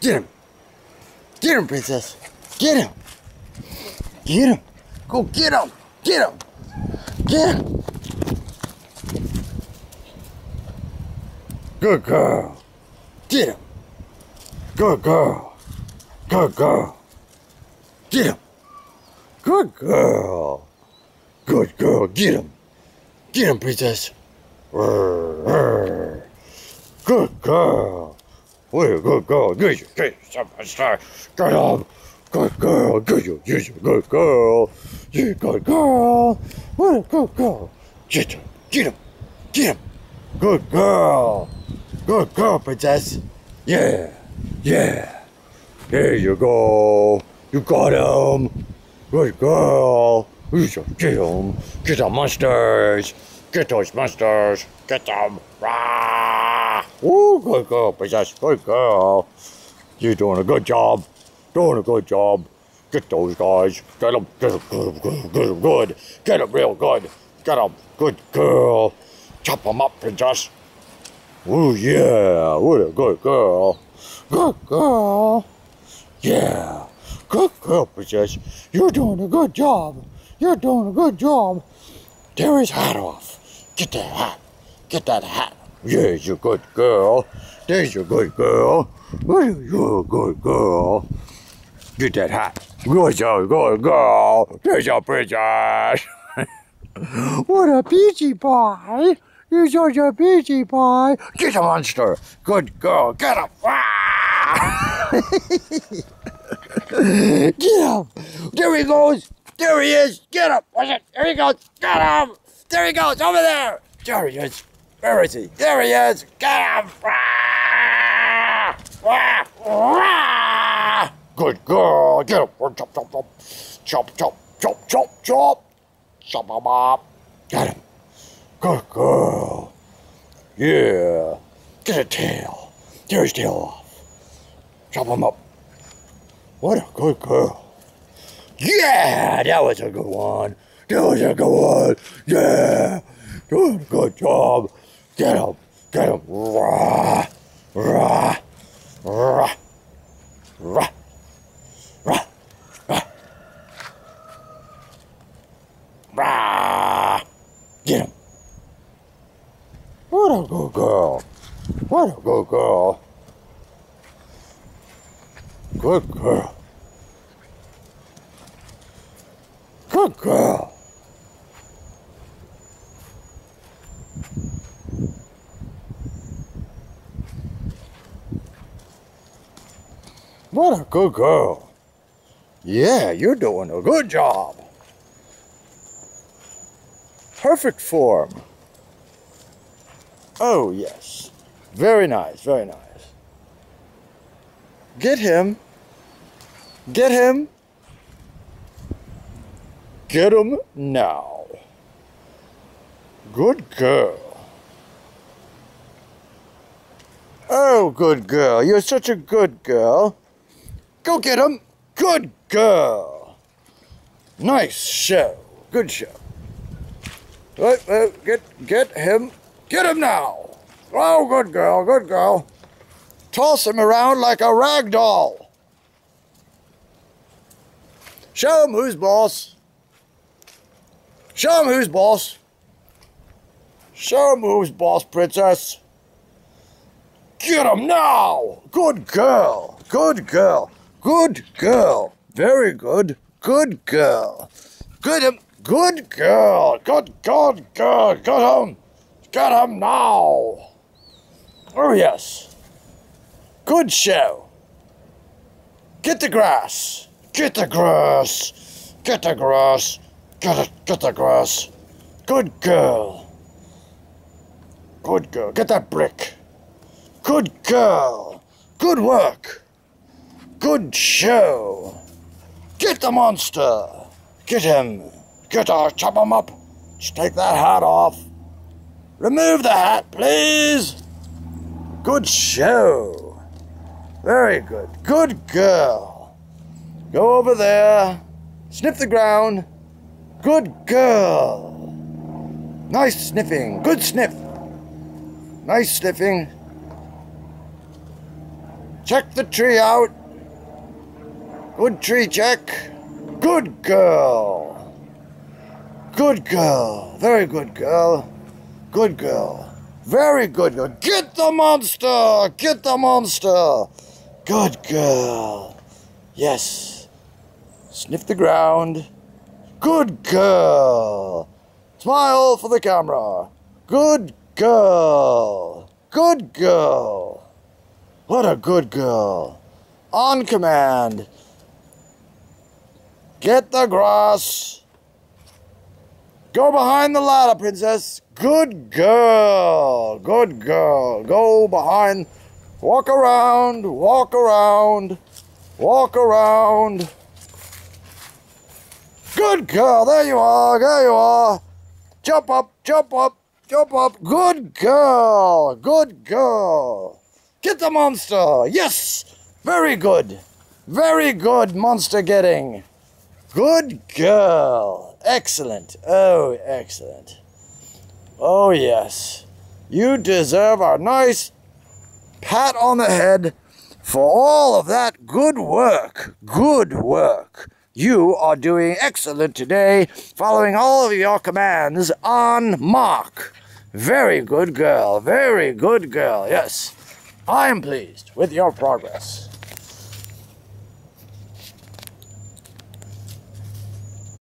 Get him. Get him, princess. Get him. Get him. Go get him. Get him. Get him. Good girl. Get him. Good girl. Good girl. Get him. Good girl. Good girl. Get him. Get him, princess. Good girl. What a good girl. Good you. Get him. Good girl. Good girl. Good you. Good girl. You good girl. What a good girl. Get him. Get him. Get him. Good girl. Good girl, princess. Yeah. Yeah. There you go. You got him. Good girl. You should get him. Get the monsters. Get those monsters. Get them. Rah! Ooh, good girl, princess. Good girl. You're doing a good job. Doing a good job. Get those guys. Get them. Get them good. Get them good. Get them real good. Get them. Good girl. Chop them up, princess. Ooh, yeah. What a good girl. Good girl. Yeah. Good girl, princess. You're doing a good job. You're doing a good job. Tear his hat off. Get that hat. Get that hat. There's your good girl. There's your good girl. There's your good girl. Get that hat. There's your good girl. There's your princess. What a peachy pie. You're such a peachy pie. Get the monster. Good girl. Get him. Get him. There he goes. There he is. Get him. Watch it. There he goes. Get him. There he goes. Over there. There he is. Where is he? There he is. Get him. Good girl. Get him. Chop, chop, chop. Chop, chop, chop, chop, chop. Chop him up. Get him. Good girl. Yeah. Get a tail. Tear his tail off. Chop him up. What a good girl. Yeah, that was a good one. That was a good one. Yeah. Doing a good job. Get him. Get him. Rah. Rah. Rah. Rah. Rah. Rah. Rah. Get him. What a good girl. What a good girl. Good girl. Good girl. What a good girl. Yeah, you're doing a good job. Perfect form. Oh, yes. Very nice, very nice. Get him. Get him. Get him now. Good girl. Oh, good girl. You're such a good girl. Go get him. Good girl. Nice show. Good show. Get him. Get him now. Oh, good girl. Good girl. Toss him around like a rag doll. Show him who's boss. Show him who's boss. Show him who's boss, princess. Get him now. Good girl. Good girl. Good girl. Very good. Good girl. Get him. Good girl. Good girl. Get him. Get him now. Oh, yes. Good show. Get the grass. Get the grass. Get the grass. Get the grass. Good girl. Good girl. Get that brick. Good girl. Good work. Good show. Get the monster. Get him. Chop him up. Just take that hat off. Remove the hat, please. Good show. Very good. Good girl. Go over there. Sniff the ground. Good girl. Nice sniffing. Good sniff. Nice sniffing. Check the tree out. Good tree check. Good girl. Good girl. Very good girl. Good girl. Very good girl. Get the monster. Get the monster. Good girl. Yes. Sniff the ground. Good girl. Smile for the camera. Good girl. Good girl. What a good girl. On command. Get the grass. Go behind the ladder, princess. Good girl. Good girl. Go behind. Walk around. Walk around. Walk around. Good girl. There you are. There you are. Jump up. Jump up. Jump up. Good girl. Good girl. Get the monster. Yes. Very good. Very good monster getting. Good girl. Excellent. Oh, excellent. Oh, yes. You deserve a nice pat on the head for all of that good work. Good work. You are doing excellent today, following all of your commands on mark. Very good girl. Very good girl. Yes. I am pleased with your progress.